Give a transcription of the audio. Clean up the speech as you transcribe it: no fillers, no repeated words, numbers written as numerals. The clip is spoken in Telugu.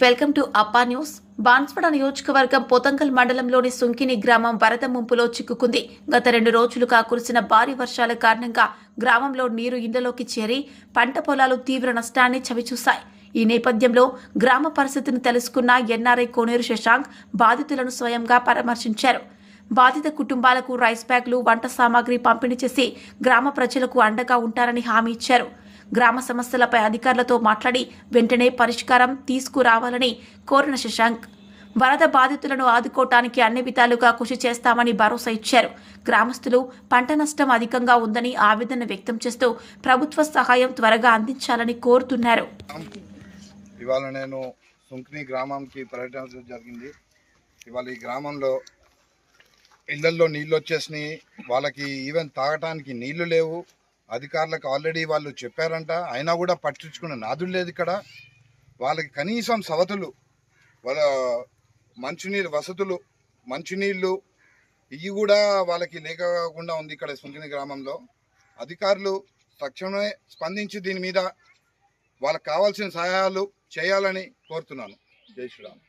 వెల్కమ్ టు అప్పా న్యూస్. బాన్స్వాడ నియోజకవర్గం పోతంగల్ మండలంలోని సుంకిని గ్రామం వరద ముంపులో చిక్కుకుంది. గత 2 రోజులుగా కురిసిన భారీ వర్షాల కారణంగా గ్రామంలో నీరు ఇండ్లలోకి చేరి పంట పొలాలు తీవ్ర నష్టాన్ని చవిచూశాయి. ఈ నేపథ్యంలో గ్రామ పరిస్థితిని తెలుసుకున్న ఎన్ఆర్ఐ కోనేరు శశాంక్ బాధితులను స్వయంగా పరామర్శించారు. బాధిత కుటుంబాలకు రైస్ బ్యాగులు, వంట సామాగ్రి పంపిణీ చేసి గ్రామ ప్రజలకు అండగా ఉంటారని హామీ ఇచ్చారు. గ్రామ సమస్యలపై అధికారులతో మాట్లాడి వెంటనే పరిష్కారం తీసుకురావాలని కోరిన శశాంక్ వరద బాధితులను ఆదుకోవటానికి అన్ని విధాలుగా కృషి చేస్తామని భరోసా ఇచ్చారు. గ్రామస్తులు పంట నష్టం అధికంగా ఉందని ఆవేదన వ్యక్తం చేస్తూ ప్రభుత్వ సహాయం త్వరగా అందించాలని కోరుతున్నారు. ఇవాళ నేను సుంకిని గ్రామంకి పర్యటించడం జరిగింది. ఇవాళ ఈ గ్రామంలో ఇళ్లల్లో నీళ్ళు వచ్చేసినాయి. వాళ్ళకి ఈవెన్ తాగటానికి నీళ్లు లేవు. అధికారులకు ఆల్రెడీ వాళ్ళు చెప్పారంట, అయినా కూడా పట్టించుకున్న నాదులు లేదు ఇక్కడ. వాళ్ళకి కనీసం సవతులు, వాళ్ళ మంచినీళ్ళు వసతులు, మంచినీళ్ళు ఇవి కూడా వాళ్ళకి లేకుండా ఉంది ఇక్కడ సుంకిని గ్రామంలో. అధికారులు తక్షణమే స్పందించి దీని మీద వాళ్ళకి కావాల్సిన సహాయాలు చేయాలని కోరుతున్నాను. జై శ్రీరామ్.